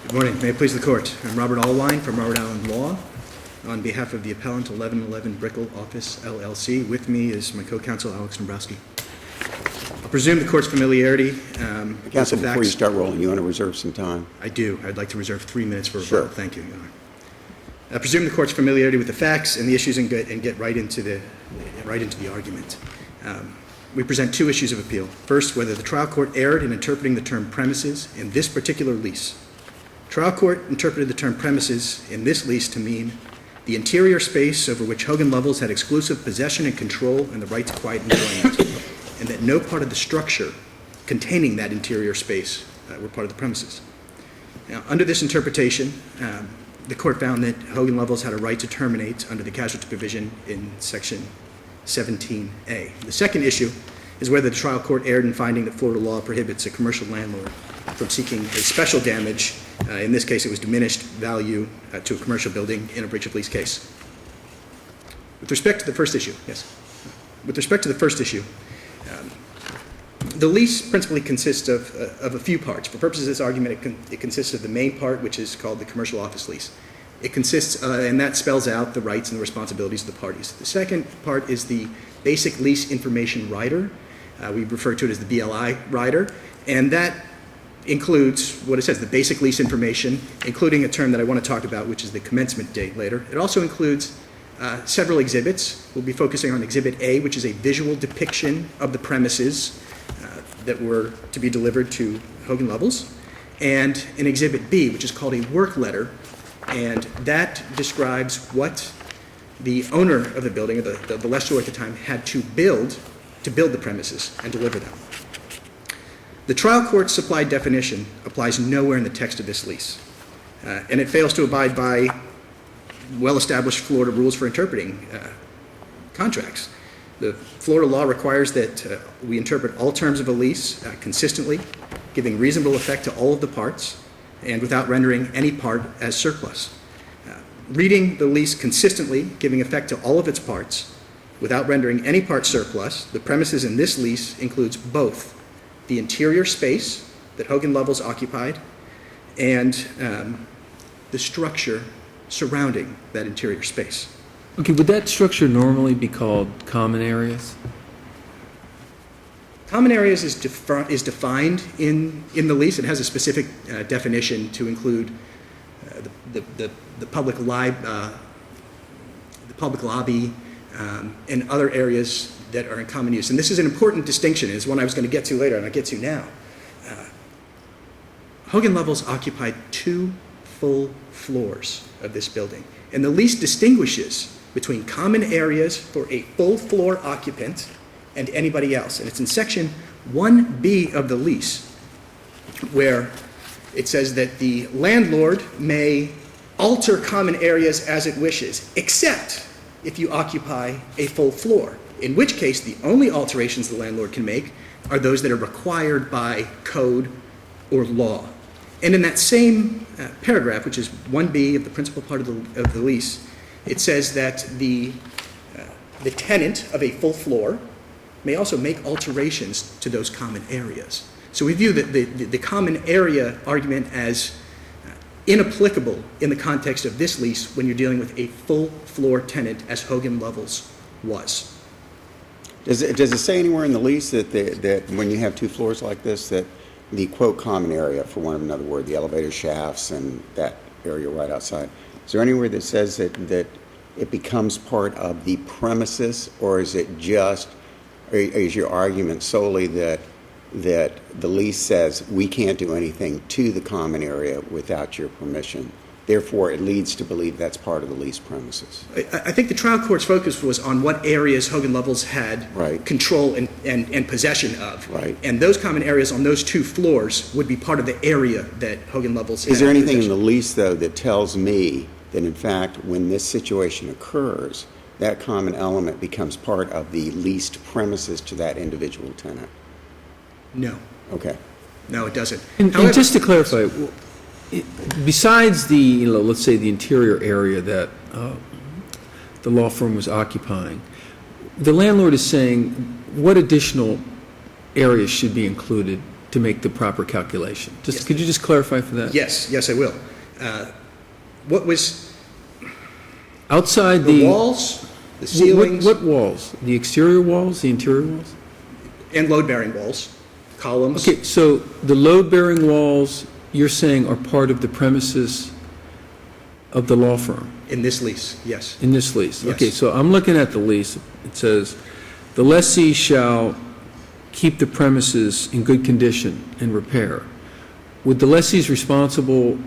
Good morning. May it please the Court. I'm Robert Allwine from Robert Allen Law. On behalf of the Appellant 1111 Brickell Office LLC, with me is my co-counsel Alex Dombrowski. I'll presume the Court's familiarity. Counsel, before you start rolling, you want to reserve some time? I do. I'd like to reserve 3 minutes for Sure. rebuttal. Thank you, Your Honor. I presume the Court's familiarity with the facts and the issues and get right into the argument. We present two issues of appeal. First, whether the trial court erred in interpreting the term premises in this particular lease. Trial court interpreted the term premises in this lease to mean the interior space over which Hogan Lovells had exclusive possession and control and the right to quiet enjoyment, and that no part of the structure containing that interior space were part of the premises. Now, under this interpretation, the court found that Hogan Lovells had a right to terminate under the casualty provision in Section 17A. The second issue is whether the trial court erred in finding that Florida law prohibits a commercial landlord from seeking a special damage. In this case, it was diminished value to a commercial building in a breach of lease case. With respect to the first issue, the lease principally consists of a few parts. For purposes of this argument, it consists of the main part, which is called the commercial office lease. It consists, and that spells out the rights and the responsibilities of the parties. The second part is the basic lease information rider. We refer to it as the BLI rider, and that includes what it says, the basic lease information, including a term that I want to talk about, which is the commencement date later. It also includes several exhibits. We'll be focusing on Exhibit A, which is a visual depiction of the premises that were to be delivered to Hogan Lovells, and an Exhibit B, which is called a work letter, and that describes what the owner of the building, or the lessor at the time, had to build the premises and deliver them. The trial court's supplied definition applies nowhere in the text of this lease, and it fails to abide by well-established Florida rules for interpreting contracts. The Florida law requires that we interpret all terms of a lease consistently, giving reasonable effect to all of the parts, and without rendering any part as surplus. Reading the lease consistently, giving effect to all of its parts, without rendering any part surplus, the premises in this lease includes both the interior space that Hogan Lovells occupied and the structure surrounding that interior space. Okay, would that structure normally be called common areas? Common areas is defined in the lease. It has a specific definition to include the public lobby and other areas that are in common use. And this is an important distinction. It's one I was going to get to later, and I'll get to now. Hogan Lovells occupied 2 full floors of this building, and the lease distinguishes between common areas for a full floor occupant and anybody else. And it's in Section 1B of the lease where it says that the landlord may alter common areas as it wishes, except if you occupy a full floor, in which case the only alterations the landlord can make are those that are required by code or law. And in that same paragraph, which is 1B of the principal part of the lease, it says that the tenant of a full floor may also make alterations to those common areas. So we view the common area argument as inapplicable in the context of this lease when you're dealing with a full floor tenant, as Hogan Lovells was. Does it say anywhere in the lease that when you have 2 floors like this, that the quote common area, for want of another word, the elevator shafts and that area right outside, is there anywhere that says that it becomes part of the premises, or is it just, or is your argument solely that the lease says we can't do anything to the common area without your permission? Therefore, it leads to believe that's part of the lease premises. I think the trial court's focus was on what areas Hogan Lovells had control and possession of. Right. And those common areas on those 2 floors would be part of the area that Hogan Lovells had. Is there anything in the lease, though, that tells me that, in fact, when this situation occurs, that common element becomes part of the leased premises to that individual tenant? No. Okay. No, it doesn't. And just to clarify, besides the, let's say the interior area that the law firm was occupying, the landlord is saying what additional areas should be included to make the proper calculation. Yes. Could you just clarify for that? Yes, I will. What was Outside the walls, the ceilings, What walls? The exterior walls, the interior walls? and load-bearing walls, columns. Okay, so the load-bearing walls, you're saying are part of the premises of the law firm In this lease, yes. in this lease? Yes. Okay, so I'm looking at the lease. It says, "The lessee shall keep the premises in good condition and repair." Would the lessee's responsibility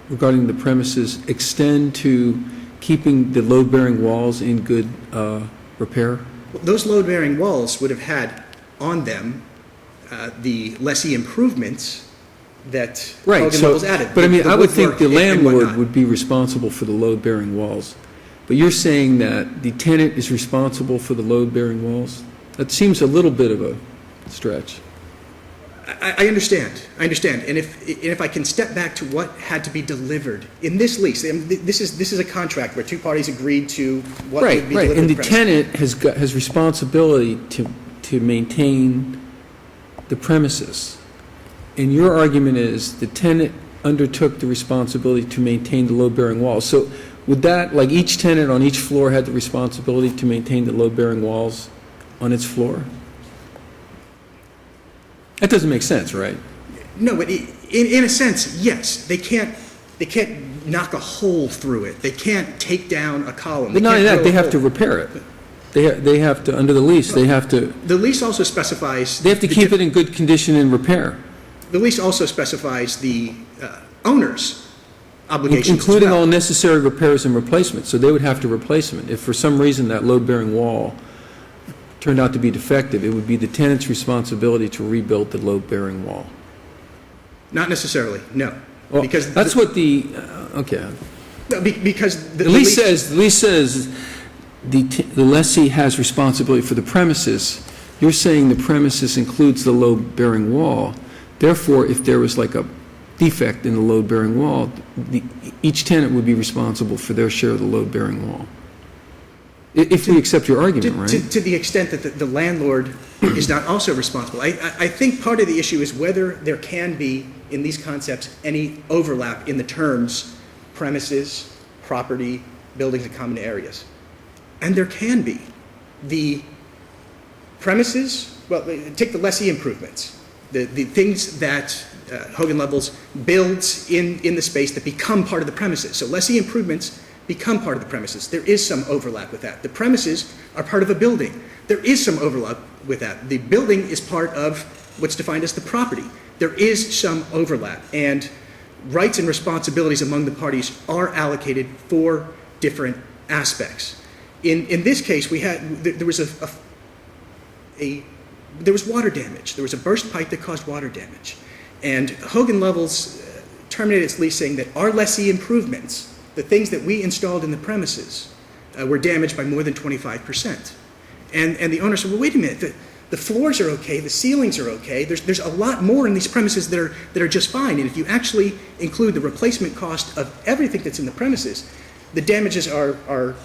regarding the premises extend to keeping the load-bearing walls in good repair? Those load-bearing walls would have had on them the lessee improvements that Right, Hogan so, Lovells added. but I mean, I would think the woodwork and landlord whatnot. would be responsible for the load-bearing walls. But you're saying that the tenant is responsible for the load-bearing walls? That seems a little bit of a stretch. I understand. And if I can step back to what had to be delivered in this lease, I mean, this is a contract where two parties agreed to what Right, would be right, delivered. and the to premises. tenant has responsibility to maintain the premises. And your argument is the tenant undertook the responsibility to maintain the load-bearing walls. So would that, like each tenant on each floor had the responsibility to maintain the load-bearing walls on its floor? That doesn't make sense, right? No, but in a sense, yes. They can't knock a hole through it. They can't take down a column. But not only can't that, drill they a have to hole. repair it. They have to, under the lease, they have to The lease also specifies. keep it in good condition and repair, The lease also specifies the owner's obligations as including well. all necessary repairs and replacements. So they would have to replace them. If for some reason that load-bearing wall turned out to be defective, it would be the tenant's responsibility to rebuild the load-bearing wall. Not necessarily, no. Well, Because that's what the, okay. No, because The lease says the lessee has responsibility for the premises. You're saying the premises includes the load-bearing wall. Therefore, if there was like a defect in the load-bearing wall, each tenant would be responsible for their share of the load-bearing wall. If we accept your argument, right? To the extent that the landlord is not also responsible. I think part of the issue is whether there can be, in these concepts, any overlap in the terms premises, property, buildings, and common areas. And there can be. The premises, well, take the lessee improvements, the things that Hogan Lovells builds in the space that become part of the premises. So lessee improvements become part of the premises. There is some overlap with that. The premises are part of a building. There is some overlap with that. The building is part of what's defined as the property. There is some overlap, and rights and responsibilities among the parties are allocated for different aspects. In this case, there was there was water damage. There was a burst pipe that caused water damage, and Hogan Lovells terminated its lease saying that our lessee improvements, the things that we installed in the premises, were damaged by more than 25%. And the owner said, well, wait a minute, the floors are okay, the ceilings are okay, there's a lot more in these premises that are just fine, and if you actually include the replacement cost of everything that's in the premises, the damages are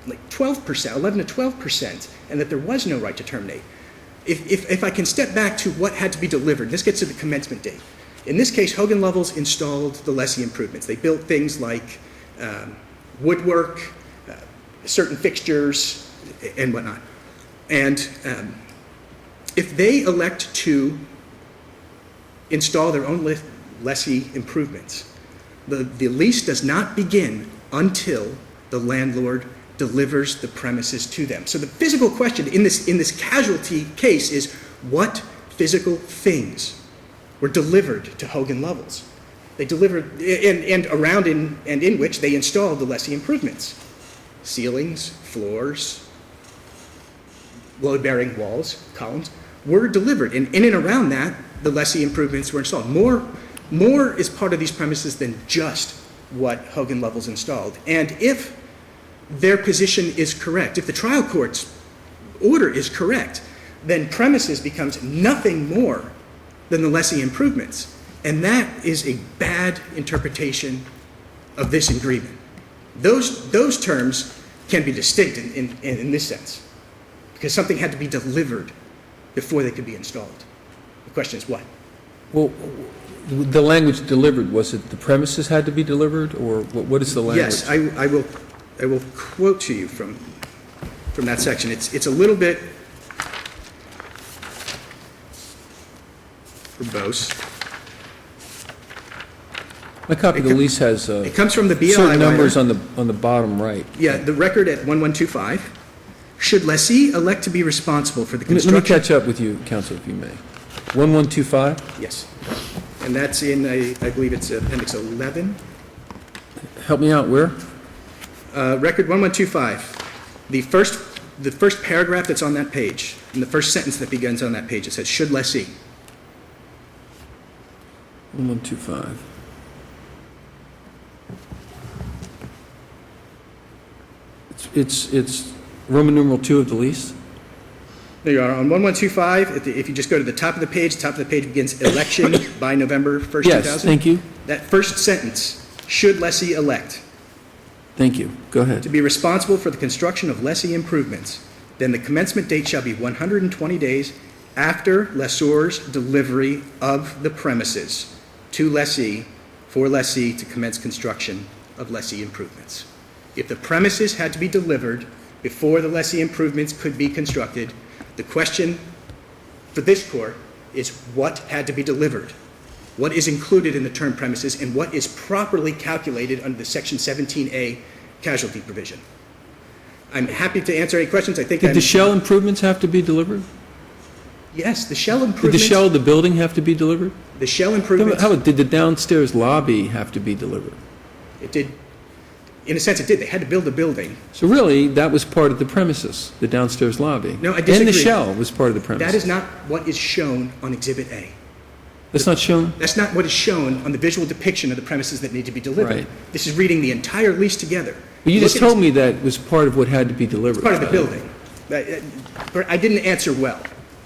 like 12%, 11 to 12%, and that there was no right to terminate. If I can step back to what had to be delivered, this gets to the commencement date. In this case, Hogan Lovells installed the lessee improvements. They built things like woodwork, certain fixtures, and whatnot. And if they elect to install their own lessee improvements, the lease does not begin until the landlord delivers the premises to them. So the physical question in this casualty case is, what physical things were delivered to Hogan Lovells? They delivered, and around and in which they installed the lessee improvements. Ceilings, floors, load-bearing walls, columns, were delivered. And in and around that, the lessee improvements were installed. More is part of these premises than just what Hogan Lovells installed. And if their position is correct, if the trial court's order is correct, then premises becomes nothing more than the lessee improvements. And that is a bad interpretation of this agreement. Those terms can be distinct in this sense, because something had to be delivered before they could be installed. question is what? Well, the language delivered, was it the premises had to be delivered, or what is the language? Yes, I will quote to you from that section. It's a little bit verbose. My copy of the lease has It comes from the BLI certain numbers writer. on the bottom right. Yeah, the record at 1125. Should lessee elect to be responsible for the Let me construction? catch up with you, counsel, if you may. 1125? Yes. And that's in, I believe it's Appendix 11. Help me out, where? Record 1125. The first paragraph that's on that page, and the first sentence that begins on that page, it says, should lessee. 1125. It's Roman numeral 2 of the lease? There you are, on 1125, if you just go to the top of the page begins election by November 1st, 2000. Yes, thank you. That first sentence, should lessee elect Thank you. Go ahead. to be responsible for the construction of lessee improvements, then the commencement date shall be 120 days after lessor's delivery of the premises to lessee for lessee to commence construction of lessee improvements. If the premises had to be delivered before the lessee improvements could be constructed, the question for this court is what had to be delivered? What is included in the term premises and what is properly calculated under the Section 17A casualty provision? I'm happy to answer any questions. I think Did the shell improvements have to be delivered? Yes, the shell Did improvements. the shell of the building have to be delivered? The shell improvements. How, did the downstairs lobby have to be delivered? It did. In a sense, it did. They had to build a building. So really, that was part of the premises, the downstairs lobby. No, I And the disagree. shell was part of the premises. That is not what is shown on Exhibit A. That's not shown? That's not what is shown on the visual depiction of the premises that need to be delivered. Right. This is reading the entire lease together. But you Look just at- told me that was part of what had to be delivered. It's part of the building. I didn't answer well.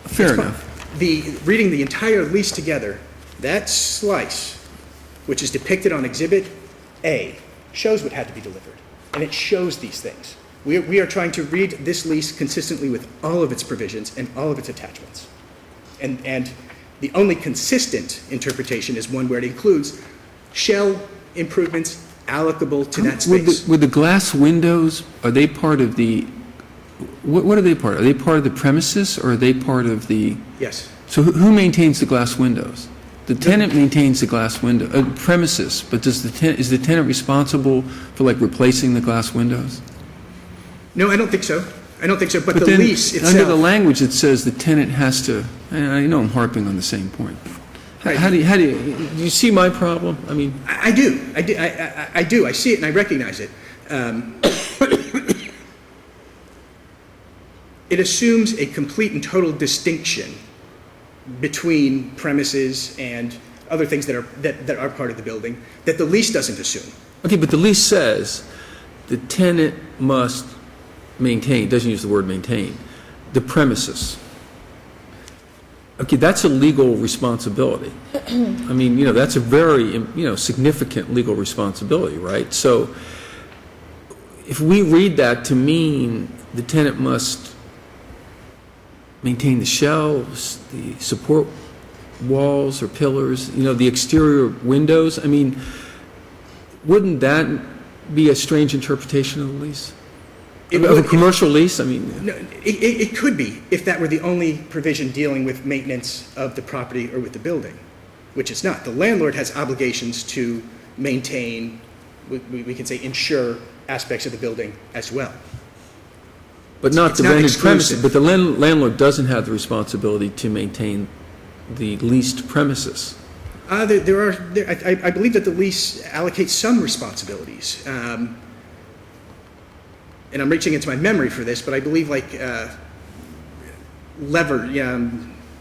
Fair It's part- enough. Reading the entire lease together, that slice, which is depicted on Exhibit A, shows what had to be delivered. And it shows these things. We are trying to read this lease consistently with all of its provisions and all of its attachments. And the only consistent interpretation is one where it includes shell improvements allocable to that space. Were the glass windows, are they part of the, what are they part of? Are they part of the premises, or are they part of the, Yes. so who maintains the glass windows? The tenant maintains the glass window, premises, but is the tenant responsible for like replacing the glass windows? No, I don't think so. I don't think so, but the then, lease itself. under the language, it says the tenant has to, and I know I'm harping on the same point. Right. How do you see my problem? I mean, I do. I do. I see it and I recognize it. It assumes a complete and total distinction between premises and other things that are part of the building that the lease doesn't assume. okay, but the lease says the tenant must maintain, doesn't use the word maintain, the premises. Okay, that's a legal responsibility. I mean, that's a very, significant legal responsibility, right? So if we read that to mean the tenant must maintain the shelves, the support walls or pillars, the exterior windows, I mean, wouldn't that be a strange interpretation of the lease? Of a commercial lease? I mean, No, it could be if that were the only provision dealing with maintenance of the property or with the building, which it's not. The landlord has obligations to maintain, we can say insure aspects of the building as well. but not It's the not rented exclusive. premises. But the landlord doesn't have the responsibility to maintain the leased premises. I believe that the lease allocates some responsibilities. And I'm reaching into my memory for this, but I believe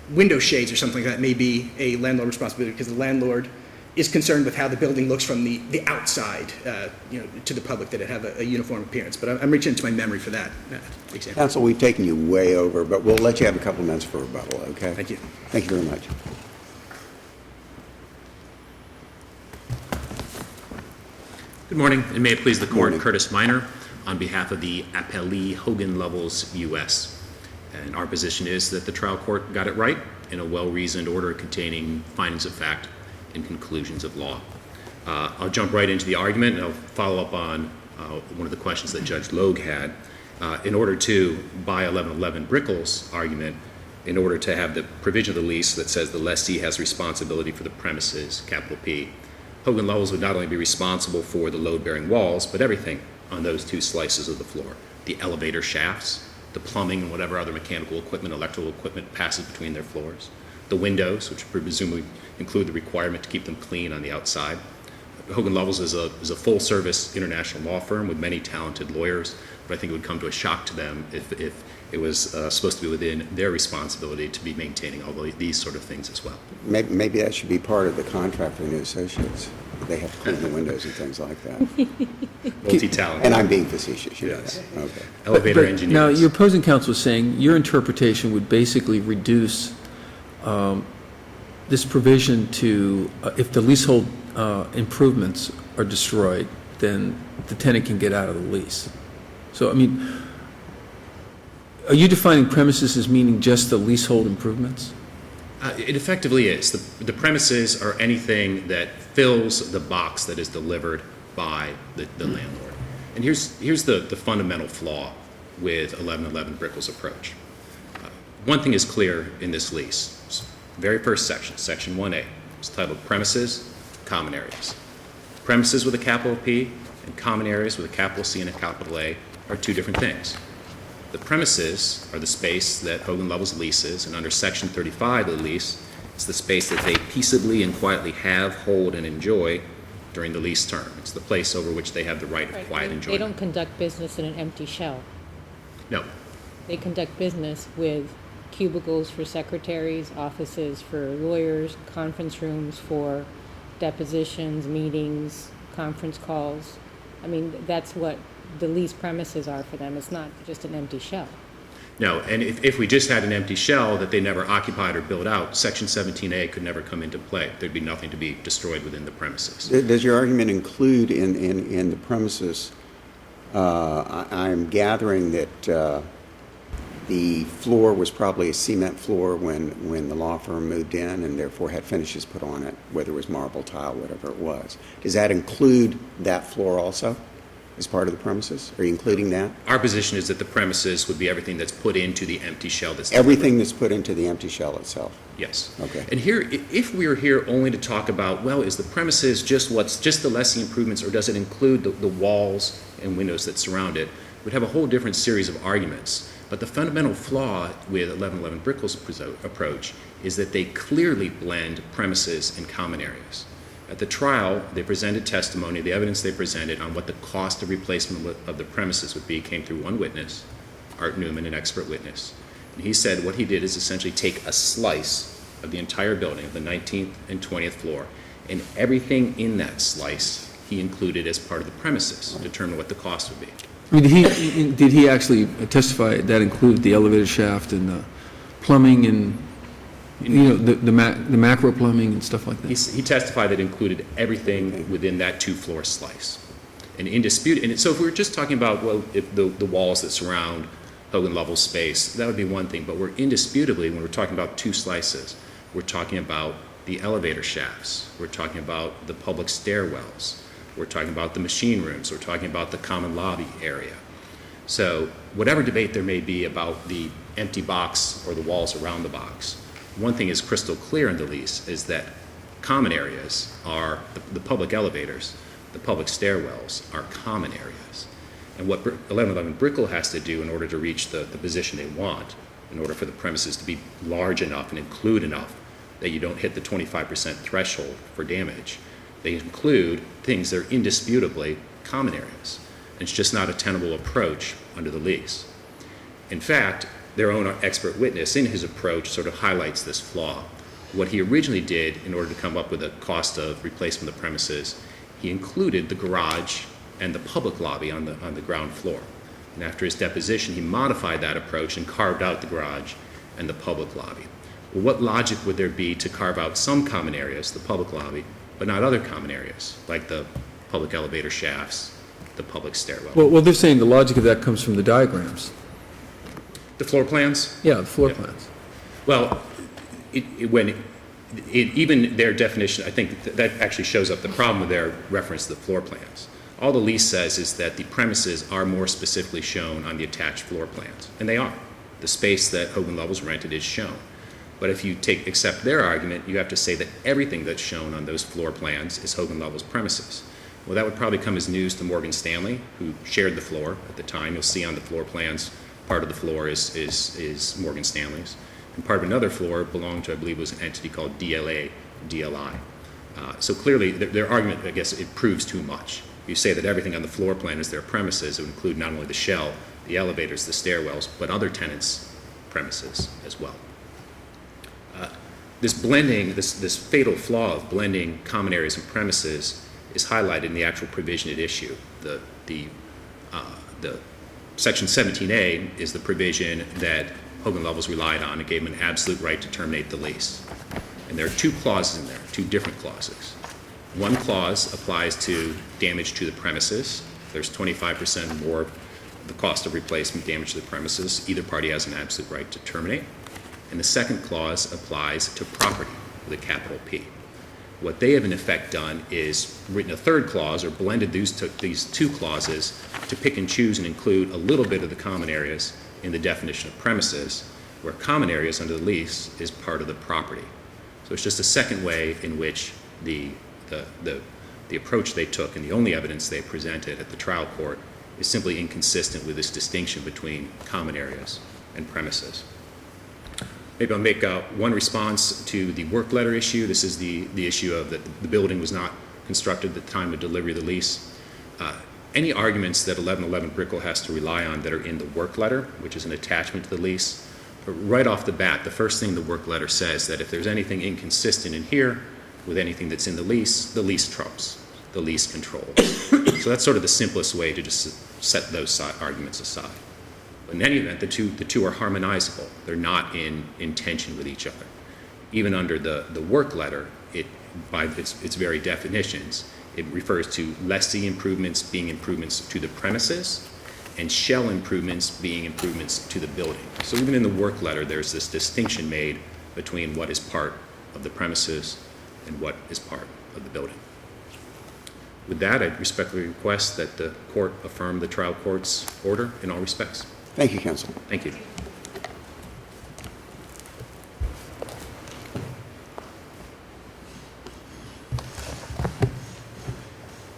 window shades or something like that may be a landlord responsibility because the landlord is concerned with how the building looks from the outside, to the public, that it have a uniform appearance. But I'm reaching into my memory for that example. Counsel, we've taken you way over, but we'll let you have a couple minutes for rebuttal, okay? Thank you. Thank you very much. Good morning, and may it please the court, Morning. Curtis Minor, on behalf of the Appellee Hogan Lovells US. And our position is that the trial court got it right, in a well-reasoned order containing findings of fact and conclusions of law. I'll jump right into the argument, and I'll follow up on one of the questions that Judge Logue had. In order to buy 1111 Brickell's argument, in order to have the provision of the lease that says the lessee has responsibility for the premises, capital P, Hogan Lovells would not only be responsible for the load-bearing walls, but everything on those two slices of the floor. The elevator shafts, the plumbing and whatever other mechanical equipment, electrical equipment passes between their floors, the windows, which presumably include the requirement to keep them clean on the outside. Hogan Lovells is a full-service international law firm with many talented lawyers, but I think it would come to a shock to them if it was supposed to be within their responsibility to be maintaining all these sort of things as well. Maybe that should be part of the contract for the new associates. They have to clean the windows and things like that. Multi-talented. And I'm being facetious, you know Yes. that. Okay. Elevator Now, engineers. your opposing counsel is saying your interpretation would basically reduce this provision to, if the leasehold improvements are destroyed, then the tenant can get out of the lease. So, I mean, are you defining premises as meaning just the leasehold improvements? It effectively is. The premises are anything that fills the box that is delivered by the landlord. And here's the fundamental flaw with 1111 Brickell's approach. One thing is clear in this lease. Very first section, section 1A. It's titled Premises, Common Areas. Premises with a capital P and common areas with a capital C and a capital A are two different things. The premises are the space that Hogan Lovells leases, and under Section 35 of the lease, it's the space that they peaceably and quietly have, hold, and enjoy during the lease term. It's the place over which they have the right of quiet They enjoyment. don't conduct business in an empty shell. No. They conduct business with cubicles for secretaries, offices for lawyers, conference rooms for depositions, meetings, conference calls. I mean, that's what the lease premises are for them. It's not just an empty shell. No, and if we just had an empty shell that they never occupied or built out, Section 17A could never come into play. There'd be nothing to be destroyed within the premises. Does your argument include in the premises, I'm gathering that the floor was probably a cement floor when the law firm moved in and therefore had finishes put on it, whether it was marble, tile, whatever it was. Does that include that floor also as part of the premises? Are you including that? Our position is that the premises would be everything that's put into the empty shell that's Everything that's put into the empty shell itself? Yes. Okay. And here, if we are here only to talk about, well, is the premises just the lessee improvements, or does it include the walls and windows that surround it, we'd have a whole different series of arguments. But the fundamental flaw with 1111 Brickell's approach is that they clearly blend premises and common areas. At the trial, they presented testimony. The evidence they presented on what the cost of replacement of the premises would be came through one witness, Art Newman, an expert witness. And he said what he did is essentially take a slice of the entire building, of the 19th and 20th floor, and everything in that slice he included as part of the premises, to determine what the cost would be. I mean, did he actually testify that included the elevator shaft and the plumbing and, you know, the macro plumbing and stuff like that? He testified that it included everything within that two-floor slice. And so if we were just talking about, well, if the walls that surround Hogan Lovells space, that would be one thing. But we're indisputably, when we're talking about two slices, we're talking about the elevator shafts. We're talking about the public stairwells. We're talking about the machine rooms. We're talking about the common lobby area. So whatever debate there may be about the empty box or the walls around the box, one thing is crystal clear in the lease is that common areas are the public elevators, the public stairwells are common areas. And what 1111 Brickell has to do in order to reach the position they want, in order for the premises to be large enough and include enough that you don't hit the 25% threshold for damage, they include things that are indisputably common areas. And it's just not a tenable approach under the lease. In fact, their own expert witness in his approach sort of highlights this flaw. What he originally did in order to come up with a cost of replacement of the premises, he included the garage and the public lobby on the ground floor. And after his deposition, he modified that approach and carved out the garage and the public lobby. Well, what logic would there be to carve out some common areas, the public lobby, but not other common areas, like the public elevator shafts, the public stairwell? Well, they're saying the logic of that comes from the diagrams. The floor plans? Yeah, the floor Yeah. plans. Well, even their definition, I think that actually shows up the problem with their reference to the floor plans. All the lease says is that the premises are more specifically shown on the attached floor plans, and they are. The space that Hogan Lovells rented is shown. But if you accept their argument, you have to say that everything that's shown on those floor plans is Hogan Lovells premises. Well, that would probably come as news to Morgan Stanley, who shared the floor at the time. You'll see on the floor plans, part of the floor is Morgan Stanley's. And part of another floor belonged to, I believe, was an entity called DLI. So clearly, their argument, I guess, it proves too much. You say that everything on the floor plan is their premises. It would include not only the shell, the elevators, the stairwells, but other tenants' premises as well. This blending, this fatal flaw of blending common areas and premises is highlighted in the actual provision at issue. The Section 17A is the provision that Hogan Lovells relied on. It gave them an absolute right to terminate the lease. And there are two clauses in there, two different clauses. One clause applies to damage to the premises. There's 25% more of the cost of replacement damage to the premises. Either party has an absolute right to terminate. And the second clause applies to property with a capital P. What they have in effect done is written a third clause, or blended these two clauses to pick and choose and include a little bit of the common areas in the definition of premises, where common areas under the lease is part of the property. So it's just a second way in which the approach they took and the only evidence they presented at the trial court is simply inconsistent with this distinction between common areas and premises. Maybe I'll make one response to the work letter issue. This is the issue of that the building was not constructed at the time of delivery of the lease. Any arguments that 1111 Brickell has to rely on that are in the work letter, which is an attachment to the lease, right off the bat, the first thing the work letter says that if there's anything inconsistent in here with anything that's in the lease trumps, the lease controls. So that's sort of the simplest way to just set those arguments aside. In any event, the two are harmonizable. They're not in tension with each other. Even under the work letter, by its very definitions, it refers to lessee improvements being improvements to the premises and shell improvements being improvements to the building. So even in the work letter, there's this distinction made between what is part of the premises and what is part of the building. With that, I respectfully request that the court affirm the trial court's order in all respects. Thank you, counsel. Thank you.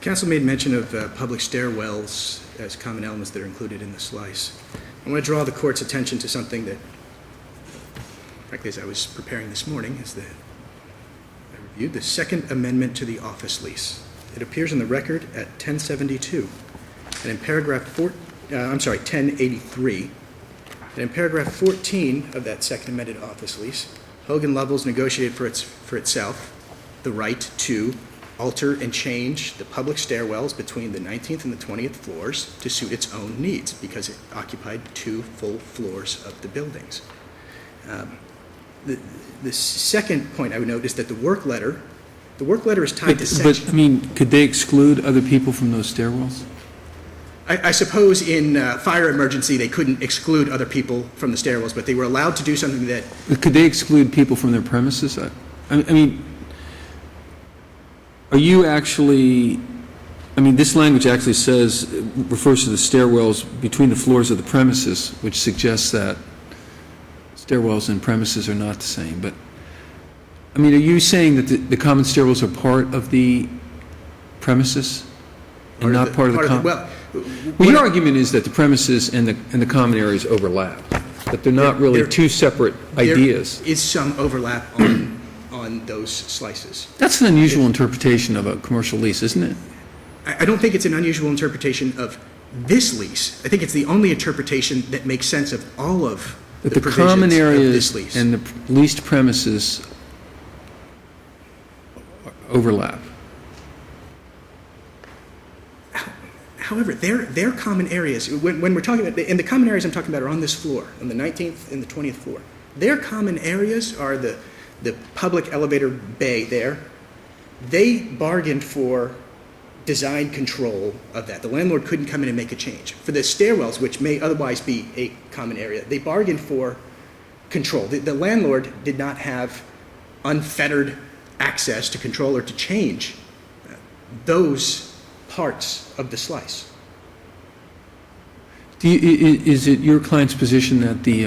Council made mention of public stairwells as common elements that are included in the slice. I want to draw the court's attention to something that, frankly, as I was preparing this morning, I reviewed the Second Amendment to the office lease. It appears in the record at 1072, and in paragraph 1083, and in paragraph 14 of that Second Amended office lease, Hogan Lovells negotiated for itself the right to alter and change the public stairwells between the 19th and the 20th floors to suit its own needs because it occupied 2 full floors of the buildings. The second point I would note is that the work letter is tied to section. But, I mean, could they exclude other people from those stairwells? I suppose in fire emergency they couldn't exclude other people from the stairwells, but they were allowed to do something that... Could they exclude people from their premises? I mean, are you actually, I mean, this language actually refers to the stairwells between the floors of the premises, which suggests that stairwells and premises are not the same. But, I mean, are you saying that the common stairwells are part of the premises and not part of the common? Well, your argument is that the premises and the common areas overlap, that they're not really two separate ideas. There is some overlap on those slices. That's an unusual interpretation of a commercial lease, isn't it? I don't think it's an unusual interpretation of this lease. I think it's the only interpretation that makes sense of all of the provisions common areas of this lease. and the leased premises overlap. However, they're common areas. When we're talking about, and the common areas I'm talking about are on this floor, on the 19th and the 20th floor. Their common areas are the public elevator bay there. They bargained for design control of that. The landlord couldn't come in and make a change. For the stairwells, which may otherwise be a common area, they bargained for control. The landlord did not have unfettered access to control or to change those parts of the slice. Is it your client's position that the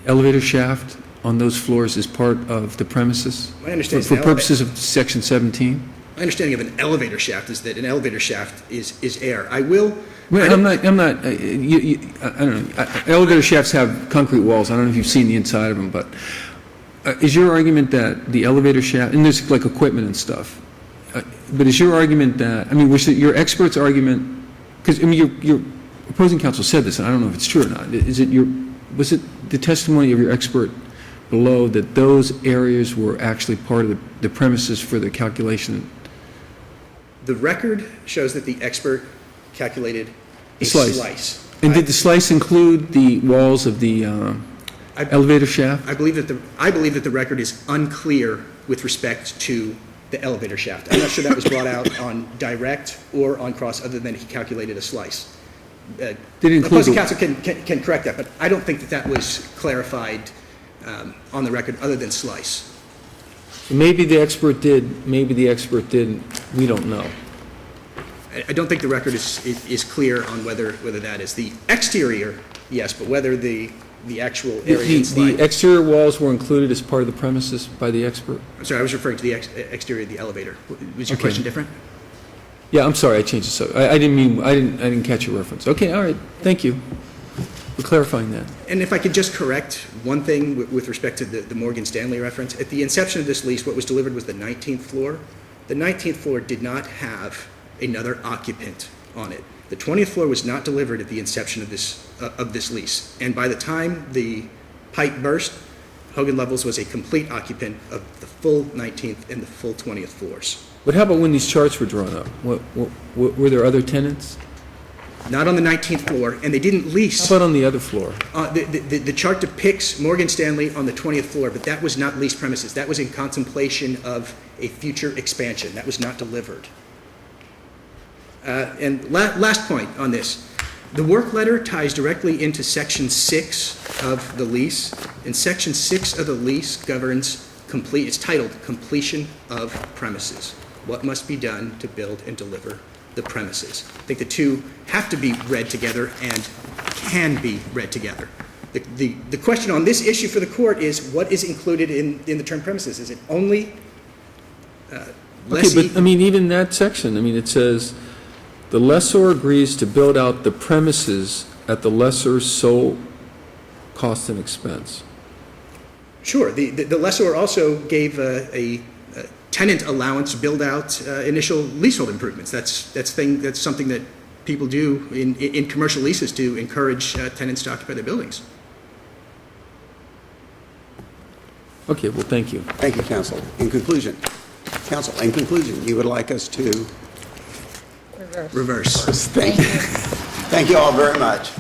elevator shaft on those floors is part of the premises? My understanding is For an purposes of Section 17? My understanding of an elevator shaft is that an elevator shaft is air. I will. Well, I'm not, I don't know. Elevator shafts have concrete walls. I don't know if you've seen the inside of them, but is your argument that the elevator shaft, and there's like equipment and stuff, but is your argument that, I mean, was it your expert's argument, because, I mean, your opposing counsel said this, and I don't know if it's true or not. Was it the testimony of your expert below that those areas were actually part of the premises for the calculation? The record shows that the expert calculated a Slice. slice. And did the slice include the walls of the elevator shaft? I believe that the record is unclear with respect to the elevator shaft. I'm not sure that was brought out on direct or on cross, other than he calculated a slice. Did it include Opposing the- counsel can correct that, but I don't think that was clarified on the record, other than slice. Maybe the expert did, maybe the expert didn't. We don't know. I don't think the record is clear on whether that is the exterior, yes, but whether the actual area inside. The exterior walls were included as part of the premises by the expert? I'm sorry, I was referring to the exterior of the elevator. Was your Okay. question different? Yeah, I'm sorry, I changed the subject. I didn't catch your reference. Okay, all right, thank you for clarifying that. And if I could just correct one thing with respect to the Morgan Stanley reference. At the inception of this lease, what was delivered was the 19th floor. The 19th floor did not have another occupant on it. The 20th floor was not delivered at the inception of this lease. And by the time the pipe burst, Hogan Lovells was a complete occupant of the full 19th and the full 20th floors. But how about when these charts were drawn up? Were there other tenants? Not on the 19th floor, and they didn't lease. How about on the other floor? The chart depicts Morgan Stanley on the 20th floor, but that was not leased premises. That was in contemplation of a future expansion. That was not delivered. And last point on this. The work letter ties directly into Section 6 of the lease, and Section 6 of the lease governs it's titled Completion of Premises. What must be done to build and deliver the premises. I think the two have to be read together and can be read together. The question on this issue for the court is, what is included in the term premises? Is it only lessee? Okay, but I mean, even that section, I mean, it says, the lessor agrees to build out the premises at the lessor's sole cost and expense. Sure. The lessor also gave a tenant allowance to build out initial leasehold improvements. That's something that people do in commercial leases to encourage tenants to occupy their buildings. Okay, well, thank you. Thank you, counsel. In conclusion, counsel, in conclusion, you would like us to Reverse. Reverse. thank you all very much.